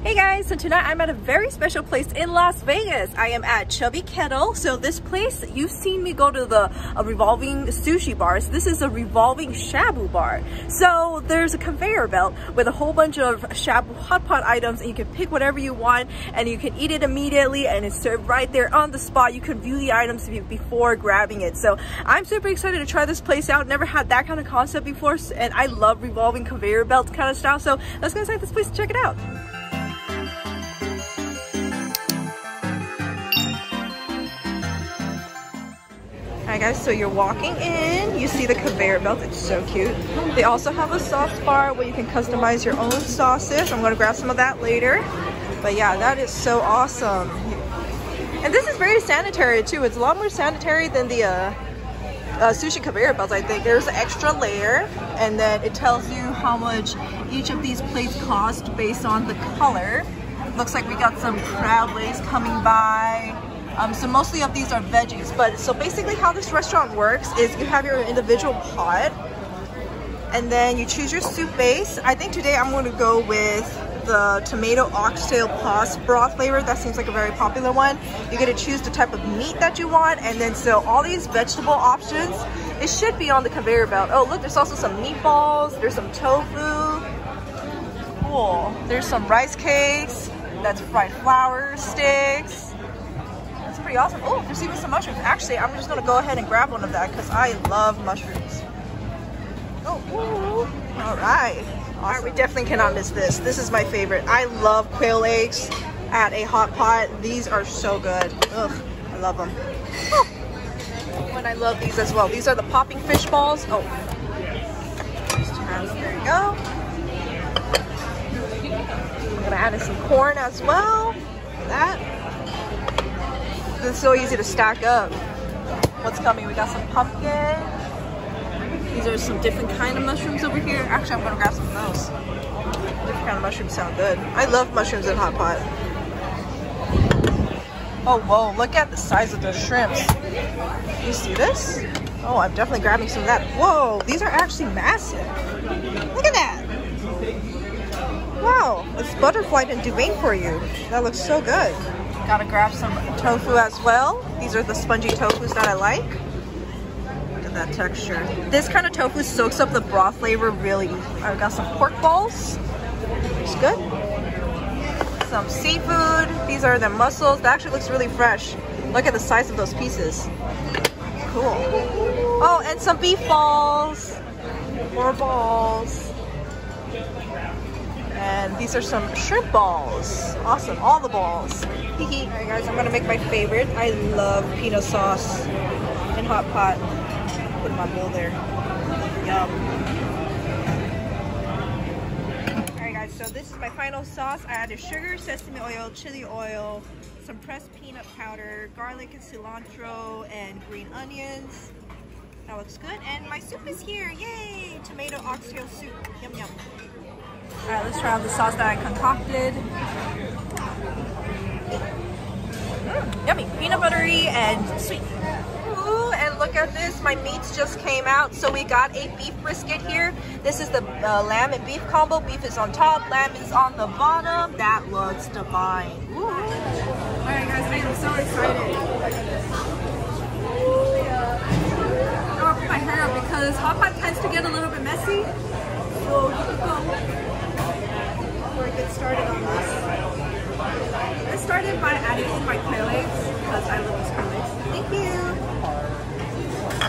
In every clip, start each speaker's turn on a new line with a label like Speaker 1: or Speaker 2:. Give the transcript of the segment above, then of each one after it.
Speaker 1: Hey guys, so tonight I'm at a very special place in Las Vegas. I am at Chubby Kettle. So this place, you've seen me go to the revolving sushi bar. So this is a revolving shabu bar. So there's a conveyor belt with a whole bunch of shabu hot pot items, and you can pick whatever you want and you can eat it immediately, and it's served right there on the spot. You can view the items before grabbing it. So I'm super excited to try this place out. Never had that kind of concept before, and I love revolving conveyor belt kind of style. So let's go inside this place to check it out. Alright guys, so you're walking in, you see the conveyor belt, it's so cute. They also have a sauce bar where you can customize your own sauces. I'm going to grab some of that later. But yeah, that is so awesome. And this is very sanitary too. It's a lot more sanitary than the sushi conveyor belts, I think. There's an extra layer, and then it tells you how much each of these plates cost based on the color. Looks like we got some crab legs coming by. So mostly of these are veggies, but so basically how this restaurant works is you have your individual pot, and then you choose your soup base. I think today I'm going to go with the tomato oxtail plus broth flavor. That seems like a very popular one. You get to choose the type of meat that you want, and then so all these vegetable options, it should be on the conveyor belt. Oh look, there's also some meatballs, there's some tofu. Cool. There's some rice cakes, that's fried flour sticks. Pretty awesome. Oh, there's even some mushrooms. Actually, I'm just gonna go ahead and grab one of that because I love mushrooms. Oh, ooh. All right. All right, we definitely cannot miss this. This is my favorite. I love quail eggs at a hot pot. These are so good. Ugh, I love them. Oh. And I love these as well. These are the popping fish balls. Oh, there you go. I'm gonna add in some corn as well. That. It's so easy to stack up. What's coming? We got some pumpkin. These are some different kind of mushrooms over here. Actually, I'm gonna grab some of those. Different kind of mushrooms sound good. I love mushrooms in hot pot. Oh, whoa, look at the size of those shrimps. You see this? Oh, I'm definitely grabbing some of that. Whoa, these are actually massive. Look at that. Wow, it's butterflied and deveined for you. That looks so good. Gotta grab some tofu as well. These are the spongy tofus that I like. Look at that texture. This kind of tofu soaks up the broth flavor really. I've got some pork balls. Looks good. Some seafood. These are the mussels. That actually looks really fresh. Look at the size of those pieces. Cool. Oh, and some beef balls. More balls. And these are some shrimp balls. Awesome, all the balls. Alright guys, I'm gonna make my favorite. I love peanut sauce in hot pot. Put my bowl there. Yum. Alright guys, so this is my final sauce. I added sugar, sesame oil, chili oil, some pressed peanut powder, garlic and cilantro, and green onions. That looks good. And my soup is here. Yay! Tomato oxtail soup. Yum yum. Alright, let's try out the sauce that I concocted. Yummy, peanut buttery and sweet. Ooh, and look at this, my meats just came out. So we got a beef brisket here. This is the lamb and beef combo. Beef is on top, lamb is on the bottom. That looks divine. Ooh. Alright guys, I am so excited. I'm gonna put my hair up because hot pot tends to get a little bit messy. So here we go. Before I get started on this. I started by adding in my quail eggs because I love these quail eggs. Thank you.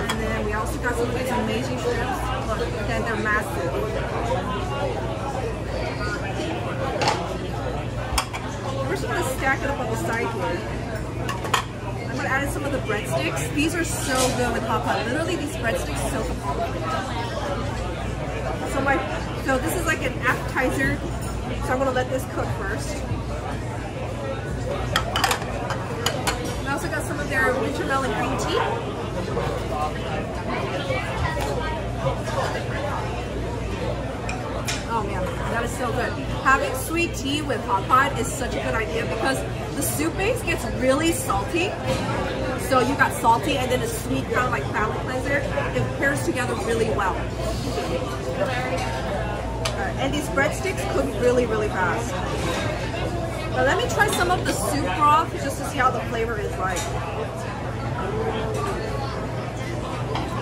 Speaker 1: And then we also got some of these amazing shrimps. Look, and they're massive. We're just gonna stack it up on the side here. I'm gonna add in some of the breadsticks. These are so good with hot pot. Literally, these breadsticks soak up all of it. So this is like an appetizer. So I'm gonna let this cook first. I also got some of their winter melon green tea. Oh man, that is so good. Having sweet tea with hot pot is such a good idea because the soup base gets really salty. So you got salty and then a sweet kind of like palate cleanser. It pairs together really well. And these breadsticks cook really, really fast. But let me try some of the soup broth just to see how the flavor is like.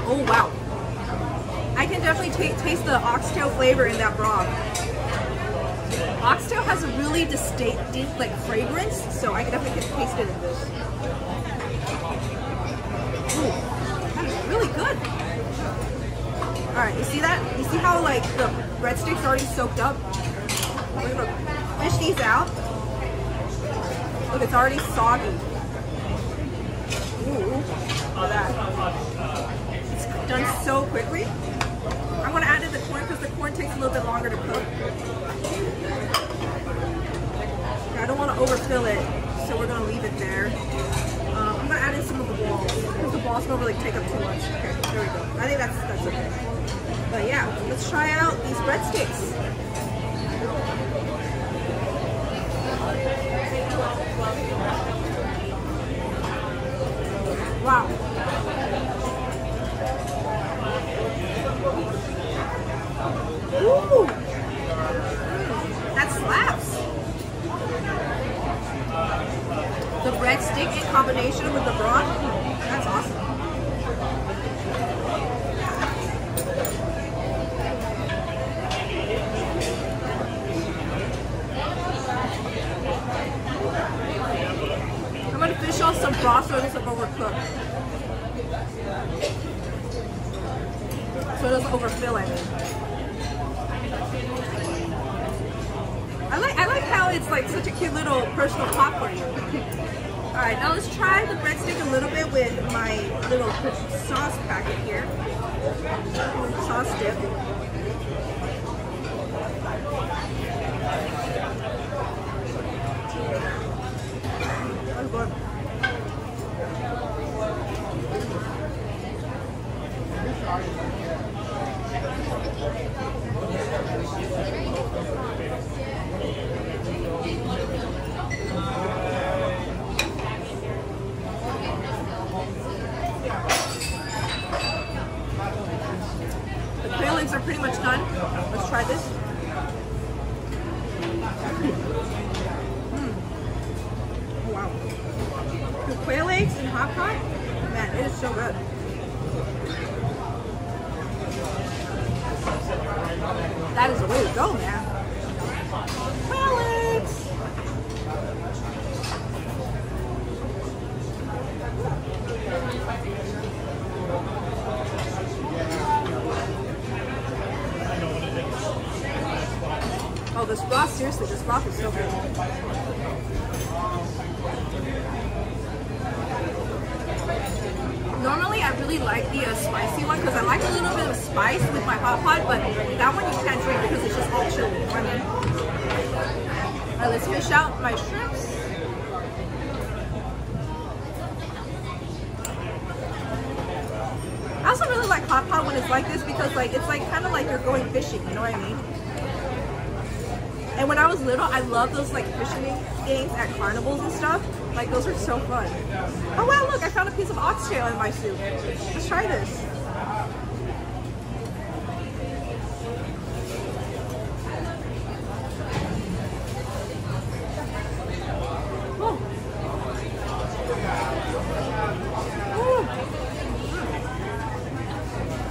Speaker 1: Oh wow. I can definitely taste the oxtail flavor in that broth. Oxtail has a really distinct like fragrance, so I can definitely taste it in this. Ooh, that is really good. Alright, you see that? You see how like the breadsticks are already soaked up? We're gonna fish these out. Look, it's already soggy. Ooh, look at that. It's done so quickly. I'm gonna add in the corn because the corn takes a little bit longer to cook. I don't want to overfill it, so we're gonna leave it there. I'm gonna add in some of the balls because the balls don't really take up too much. Okay, there we go. I think that's okay. But yeah, let's try out these breadsticks. Wow. Ooh. That slaps. The breadstick in combination with the broth, that's awesome. I'm gonna fish off some broth so it doesn't overcook. So it doesn't overfill it. I like how it's like such a cute little personal pot for you. Alright, now let's try the breadstick a little bit with my little sauce packet here. Sauce dip. That's good. The quail eggs are pretty much done. Let's try this. Oh, wow. The quail eggs in hot pot, man, it is so good. That is the way to go, man. Quail eggs. Oh, this broth, seriously, this broth is so good. Normally, I really like the spicy one because I like a little bit of spice with my hot pot, but that one you can't drink because it's just all chili. You know what I mean? Alright, let's fish out my shrimps. I also really like hot pot when it's like this because like it's like kind of like you're going fishing, you know what I mean? And when I was little, I loved those like fishing games at carnivals and stuff. Like those are so fun. Oh wow, look, I found a piece of oxtail in my soup. Let's try this. Oh. Ooh.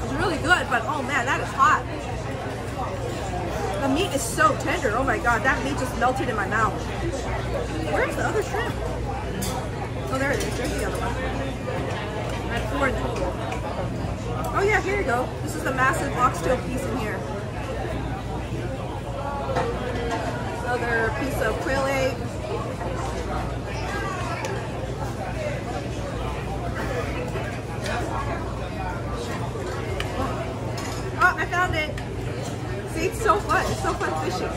Speaker 1: It's really good, but oh man, that is hot. The meat is so tender. Oh my god, that meat just melted in my mouth. Where's the other shrimp? Oh, there it is. There's the other one. I have 4 in total. Oh yeah, here you go. This is the massive oxtail piece in here. Another piece of quail egg. Oh, I found it. See, it's so fun. It's so fun fishing.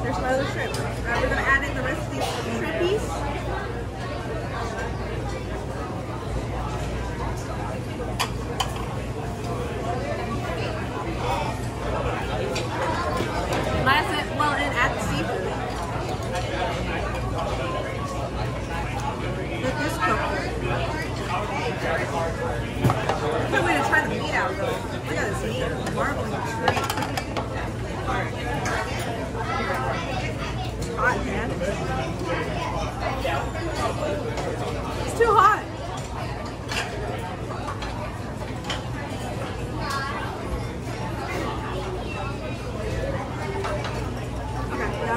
Speaker 1: There's my other shrimp. Alright, we're going to add in the rest of these shrimpies. Well, and add the seafood. Let this cook. Can't wait to try the meat out though. Look at this meat. Marbling great. Hot, man.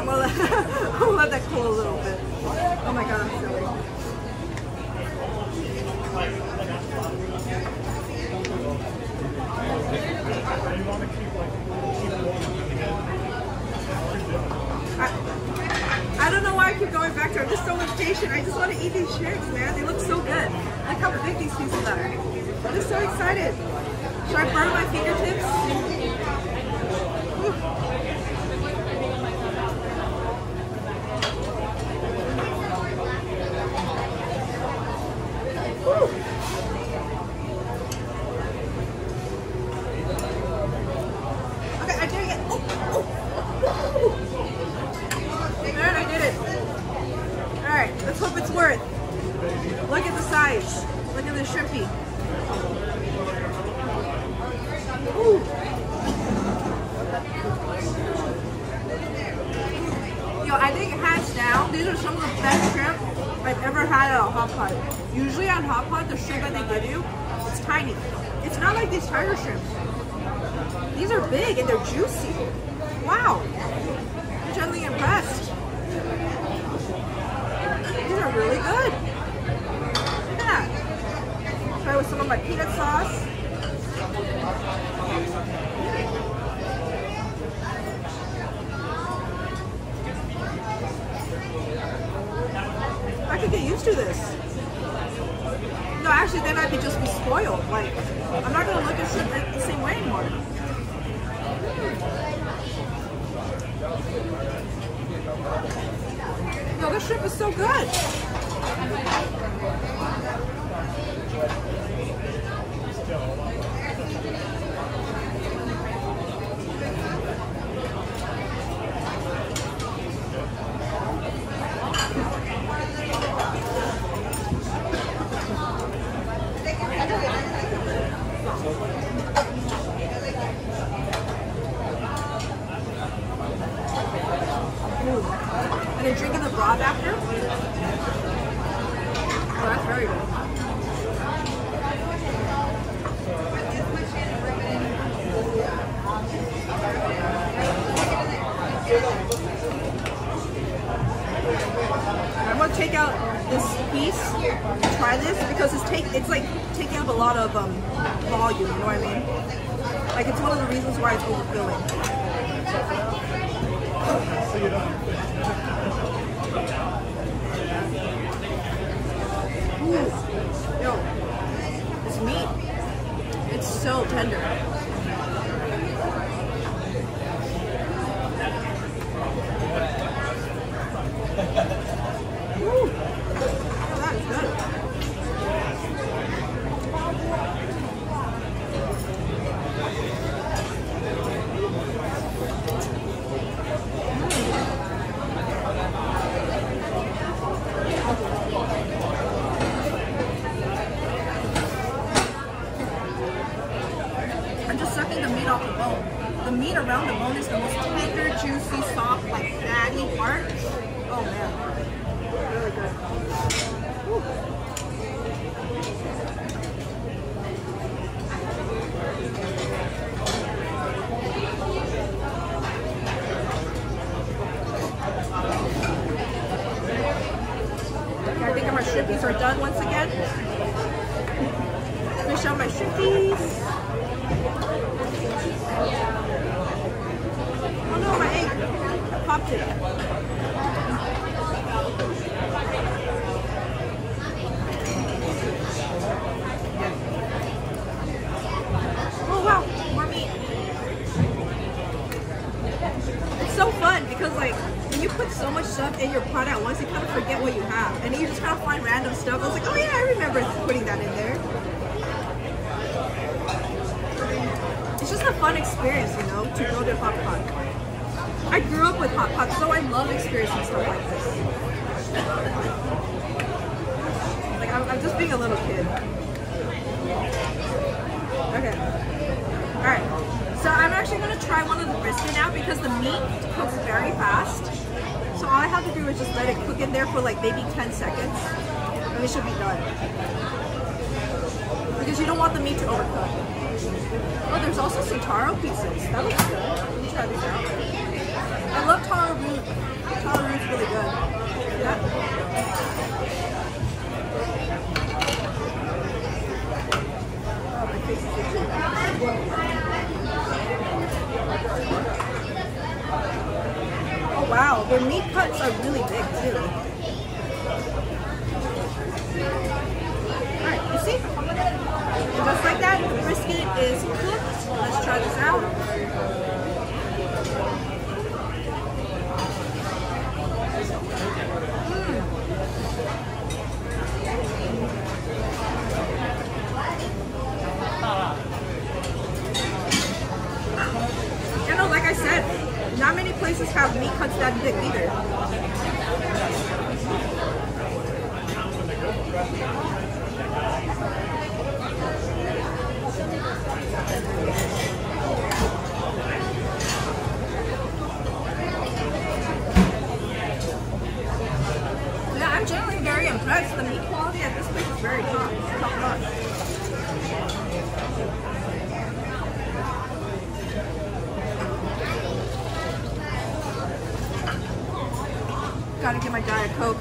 Speaker 1: I'm gonna let that cool a little bit. Oh my god, I'm silly. I don't know why I keep going back to it. I'm just so impatient. I just want to eat these shrimps, man. They look so good. Look how big these pieces are. I'm just so excited. Should I burn my fingertips? Okay, I did it. Man, I did it. Alright, let's hope it's worth. Look at the size. Look at the shrimpy. Ooh. Yo, I think hands down, these are some of the best shrimp I've ever had at a hot pot. Usually on hot pot, the shrimp that they give you, it's tiny. It's not like these tiger shrimps. These are big and they're juicy. Wow. I'm genuinely impressed. These are really good. Look at that. Try with some of my peanut sauce. I could get used to this. No, actually, then I could just be spoiled. Like, I'm not gonna look at shrimp the same way anymore. Yo, this shrimp is so good. And then drinking the broth after. Oh, that's very good. I'm gonna take out this piece to try this because it's like taking up a lot of volume. You know what I mean? Like it's one of the reasons why it's overfilling. Ooh. Yo, this meat, it's so tender. Ooh. That is good. I'm just sucking the meat off the bone. The meat around the bone is the most tender, juicy, soft, like fatty part. Oh man, really good. Woo. Okay, I think my shrimpies are done once again. Finish out my shrimpies. Oh no, my egg popped it. Oh wow, more meat. It's so fun because like when you put so much stuff in your pot at once, you kind of forget what you have. And then you just kind of find random stuff. I was like, oh yeah, I remember putting that in there. It's just a fun experience, you know, to go to a hot pot. I grew up with hot pots, so I love experiencing stuff like this. Like, I'm just being a little kid. Okay. Alright. So I'm actually going to try one of the brisket now because the meat cooks very fast. So all I have to do is just let it cook in there for like maybe 10 seconds. And it should be done. Because you don't want the meat to overcook. Oh, there's also some taro pieces. That looks good. Let me try these out. I love taro root. Taro root's really good. Yeah. Oh, my face is itchy. Oh wow, their meat cuts are really big too. Alright, you see? And just like that, the brisket is cooked. Let's try this out. You know, like I said, not many places have meat cuts that big either. Yeah, I'm generally very impressed. The meat quality at this place is very top notch. Gotta get my Diet Coke.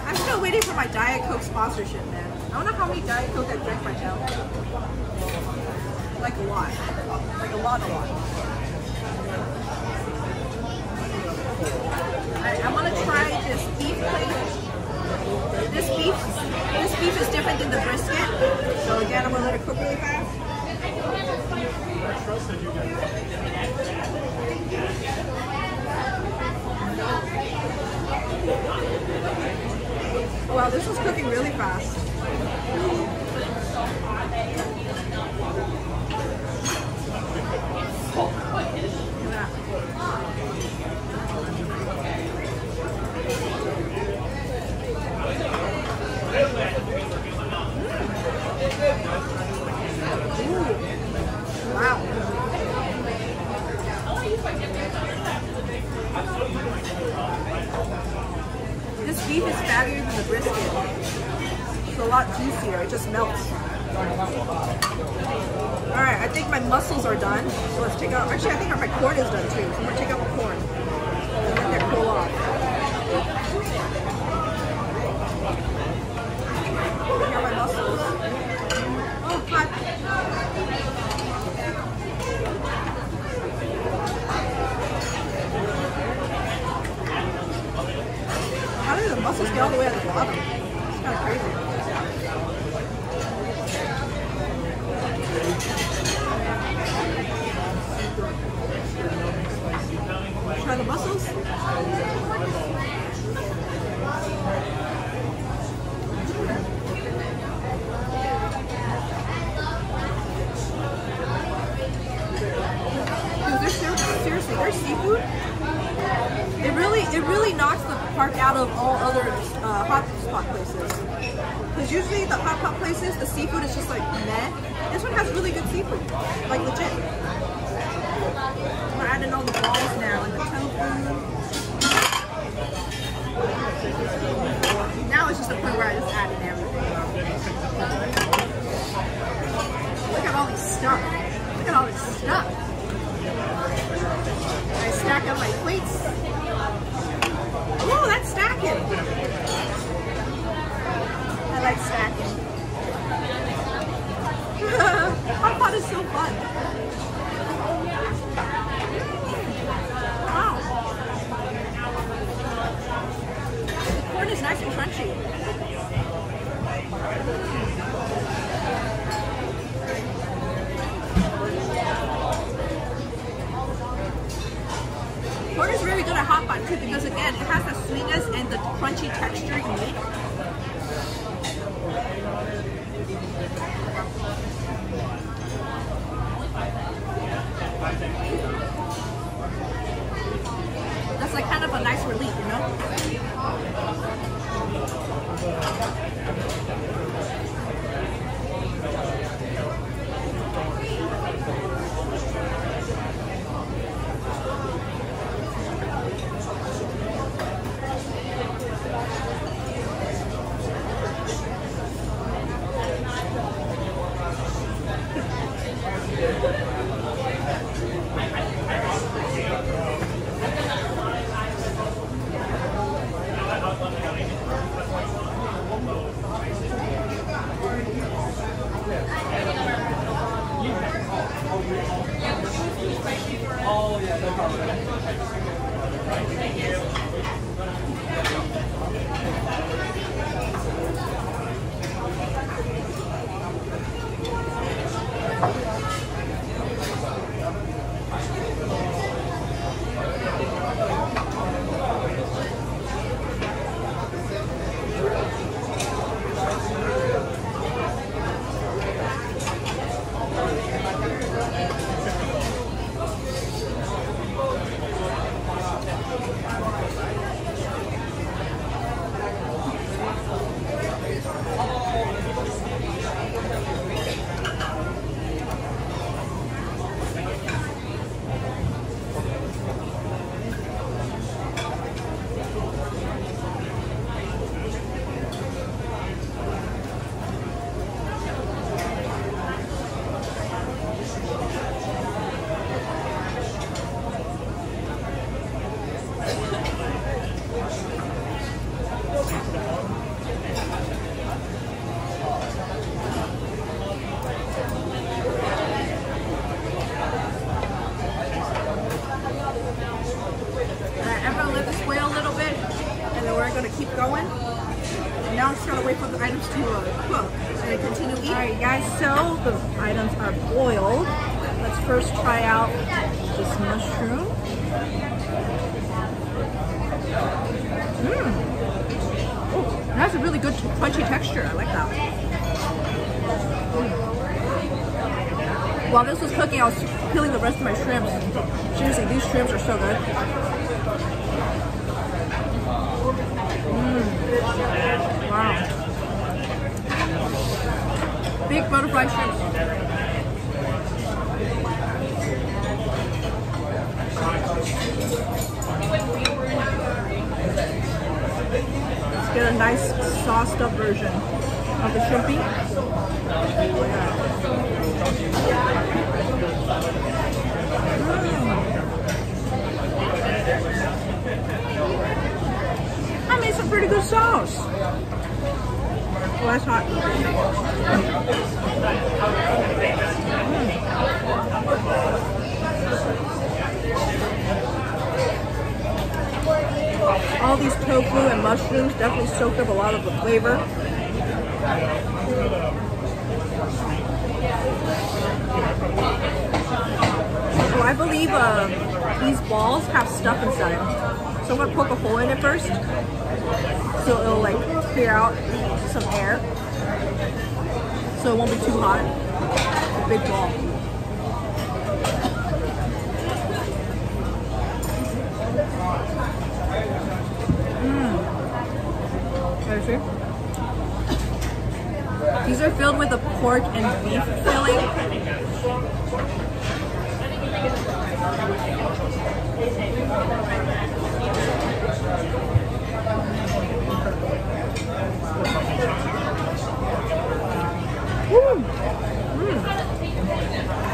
Speaker 1: I'm still waiting for my Diet Coke sponsorship, man. I don't know how many Diet Coke I drank right now. Like a lot. Like a lot. I want to try this beef plate. This beef is different than the brisket. So again, I'm gonna let it cook really fast. Wow, this is cooking really fast. Wow. This beef is fattier than the brisket. It's a lot juicier, it just melts. Alright, I think my mussels are done. So let's take out, actually I think my corn is done too. So I'm going to take out the corn and let that cool off. Here are my mussels. Oh, hot. How did the mussels get all the way at the bottom? It's kind of crazy. Try the mussels. Seriously, their seafood, it really knocks the park out of all other hot pot places. Because usually the hot pot places, the seafood is just like meh. This one has really good seafood, like legit. We're adding all the balls now and the tofu. Now it's just a point where I just add in everything. Look at all this stuff. Look at all this stuff. I stack up my plates. Oh, that's stacking. I like stacking. Hot pot is so fun. Wow. The corn is nice and crunchy. Corn is very good at hot pot too because again, it has the sweetness and the crunchy texture you need. That's like kind of a nice relief, you know? keep going. And now I'm just gonna wait for the items to cook and continue eating. All right, guys, so the items are boiled. Let's first try out this mushroom. Oh, it has a really good crunchy texture. I like that. While this was cooking, I was peeling the rest of my shrimps. Seriously, these shrimps are so good. Wow. Big butterfly shrimps. Let's get a nice sauced up version of the shrimpy. I made some pretty good sauce. Oh, that's hot. All these tofu and mushrooms definitely soaked up a lot of the flavor. Oh, I believe these balls have stuff inside. So I'm gonna poke a hole in it first, so it'll like clear out some air, so it won't be too hot. A big ball. See? These are filled with a pork and beef filling.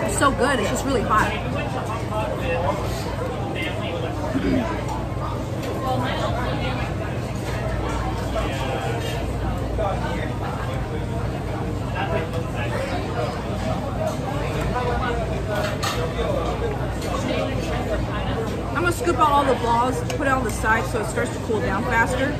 Speaker 1: It's so good, it's just really hot. I'm gonna scoop out all the balls, put it on the side so it starts to cool down faster.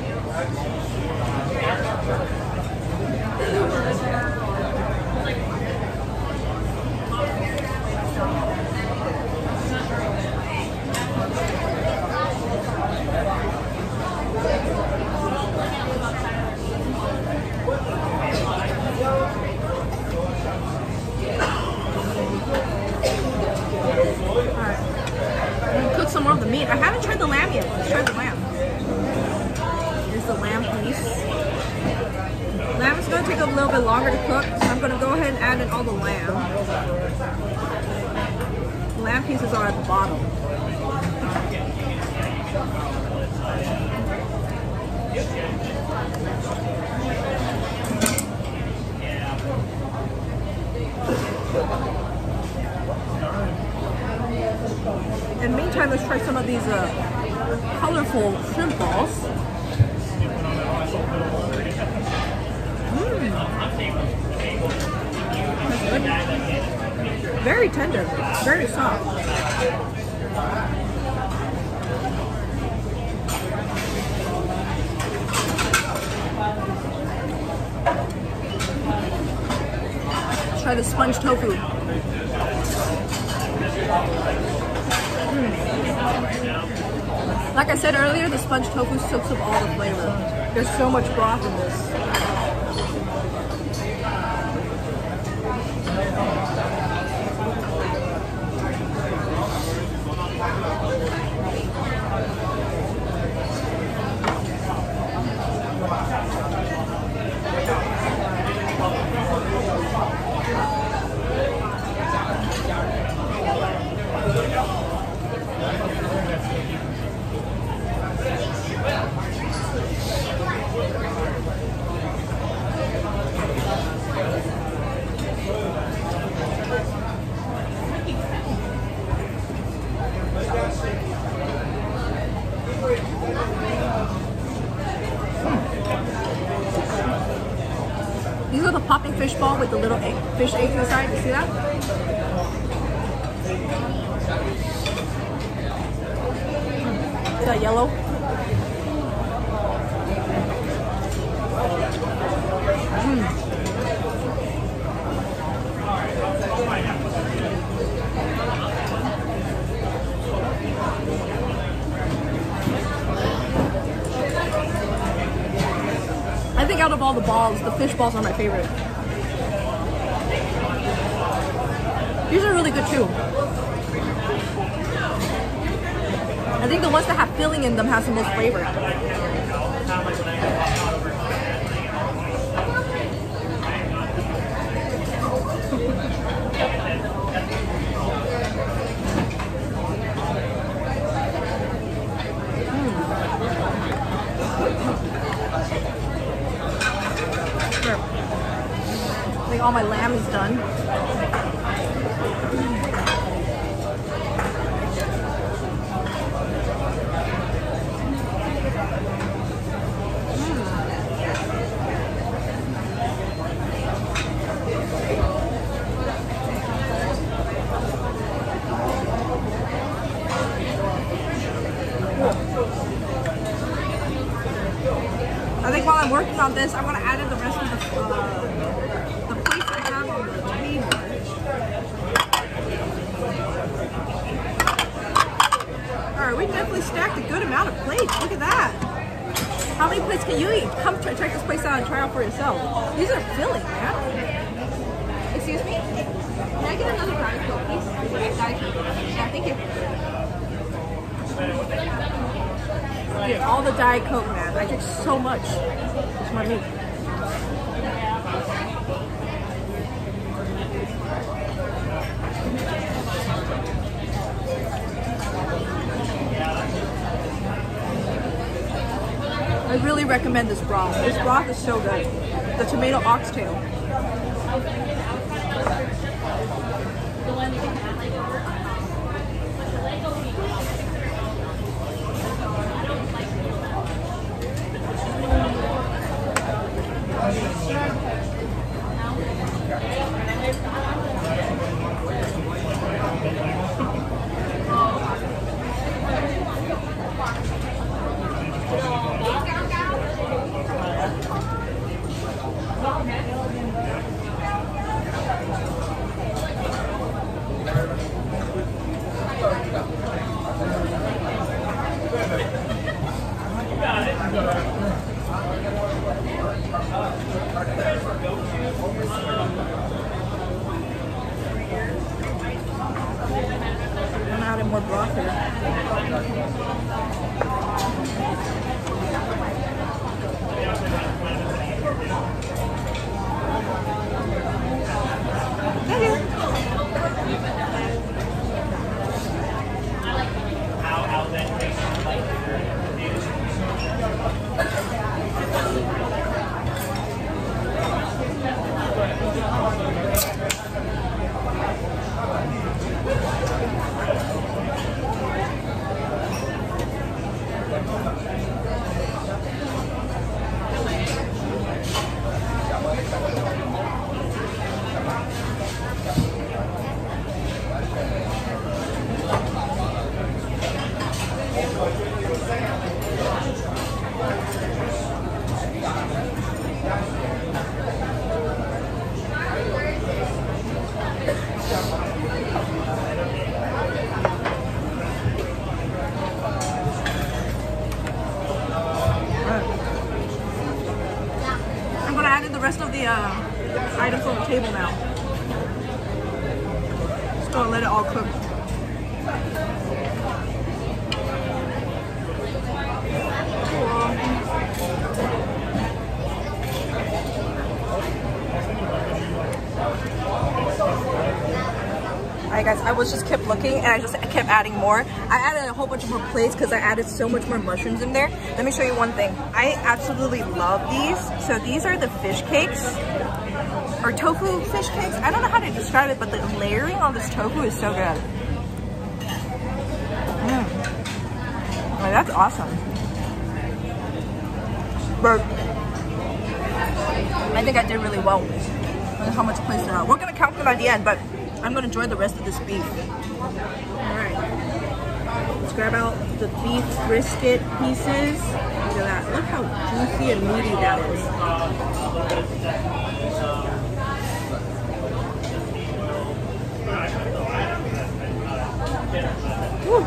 Speaker 1: Some more of the meat. I haven't tried the lamb yet. Let's try the lamb. Here's the lamb piece. Lamb is going to take a little bit longer to cook, so I'm going to go ahead and add in all the lamb. The lamb pieces are at the bottom. In the meantime, let's try some of these colorful shrimp balls. Very tender, very soft. Let's try the sponge tofu. Like I said earlier, the sponge tofu soaks up all the flavor. There's so much broth in this. These are the popping fish ball with the little fish eggs inside. You see that? Is that yellow?
Speaker 2: think out of all the balls, the fish balls are my favorite. These are really good too. I think the ones that have filling in them has the most flavor. I think all my lamb is done. I think while I'm working on this, I'm gonna add in the rest of the plates I have on the table. Alright, we definitely stacked a good amount of plates. Look at that. How many plates can you eat? Come check this place out and try out for yourself. These are filling, man. Excuse me? Can I get another Diet Coke, please? Diet Coke. Yeah, thank you. Dude, all the Diet Coke, man. I drink so much. It's my meat. I really recommend this broth. This broth is so good. The tomato oxtail. I'm adding more broth here. Rest of the items on the table now. Just gonna let it all cook. Alright guys, I was just kept looking and I just kept adding more. I added a whole bunch of more plates because I added so much more mushrooms in there. Let me show you one thing. I absolutely love these. So these are the fish cakes or tofu fish cakes. I don't know how to describe it, but the layering on this tofu is so good. Oh, that's awesome. But I think I did really well with how much plates there are. We're gonna count them at the end, but I'm gonna enjoy the rest of this beef. Alright. Let's grab out the beef brisket pieces. Look at that. Look how juicy and meaty that is. Woo.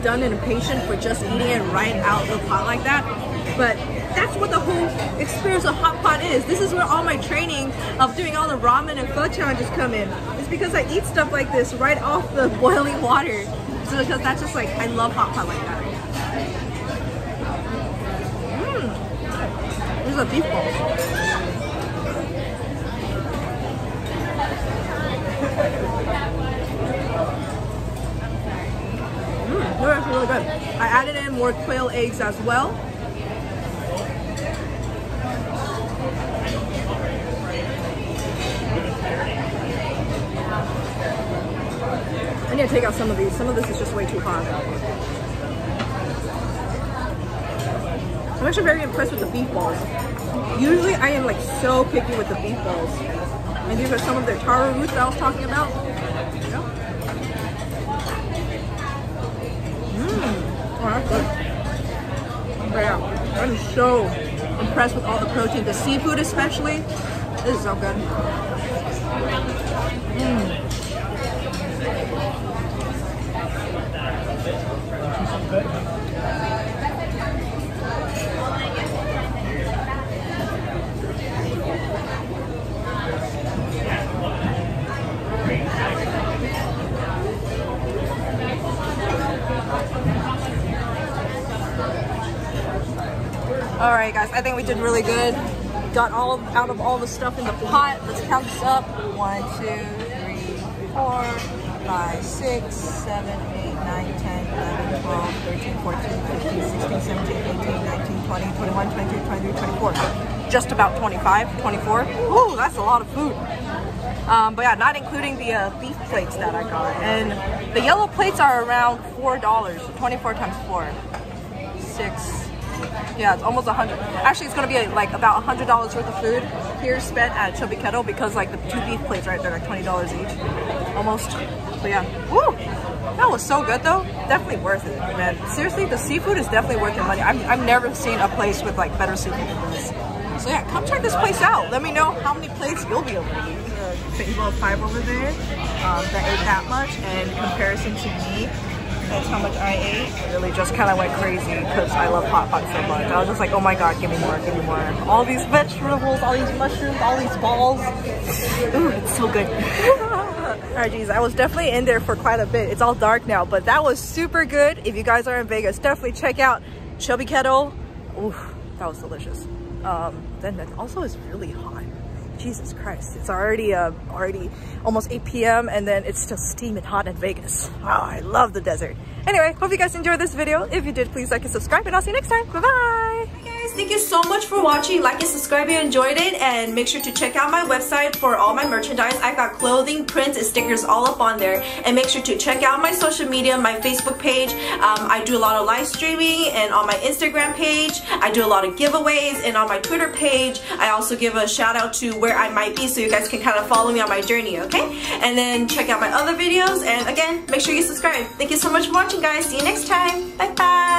Speaker 2: done and impatient for just eating it right out of the pot like that. But that's what the whole experience of hot pot is. This is where all my training of doing all the ramen and pho challenges come in. It's because I eat stuff like this right off the boiling water. So because that's just like, I love hot pot like that. These are beef balls. They're actually really good. I added in more quail eggs as well. I need to take out some of these. Some of this is just way too hot. I'm actually very impressed with the beef balls. Usually I am like so picky with the beef balls. And these are some of their taro roots that I was talking about. Yeah. Oh, that's good. But yeah, I'm so impressed with all the protein. The seafood especially. This is so good. Alright guys, I think we did really good. Got all out of all the stuff in the pot. Let's count this up. 1, 2, 3, 4, 5, 6, 7, 8, 9, 10, 11, 12, 13, 14, 15, 16, 17, 18, 19, 20, 21, 22, 23, 24. Just about 25, 24. Ooh, that's a lot of food. But yeah, not including the beef plates that I got. And the yellow plates are around $4. So 24 times 4. 6. Yeah, it's almost 100. Actually, it's gonna be like about $100 worth of food here spent at Chubby Kettle because like the 2 beef plates right there, like $20 each, almost. But yeah, woo! That was so good though. Definitely worth it, man. Seriously, the seafood is definitely worth your money. I've never seen a place with like better seafood than this. So yeah, come check this place out. Let me know how many plates you'll be able to eat. The table of 5 over there that ate that much, and in comparison to me, that's how much I ate. I really just kind of went crazy because I love hot pot so much. I was just like, oh my god, give me more, give me more. All these vegetables, all these mushrooms, all these balls. Ooh, it's so good. Alright, geez, I was definitely in there for quite a bit. It's all dark now, but that was super good. If you guys are in Vegas, definitely check out Chubby Kettle. Ooh, that was delicious. Then it also is really hot. Jesus Christ, it's already almost 8 p.m. and then it's still steaming hot in Vegas. Wow, I love the desert. Anyway, hope you guys enjoyed this video. If you did, please like and subscribe, and I'll see you next time. Bye-bye. Hi guys, thank you so much for watching. Like and subscribe if you enjoyed it, and make sure to check out my website for all my merchandise. I've got clothing, prints, and stickers all up on there. And make sure to check out my social media, my Facebook page. I do a lot of live streaming, and on my Instagram page, I do a lot of giveaways, and on my Twitter page, I also give a shout out to where I might be so you guys can kind of follow me on my journey, okay? And then check out my other videos, and again, make sure you subscribe. Thank you so much for watching, guys. See you next time. Bye bye.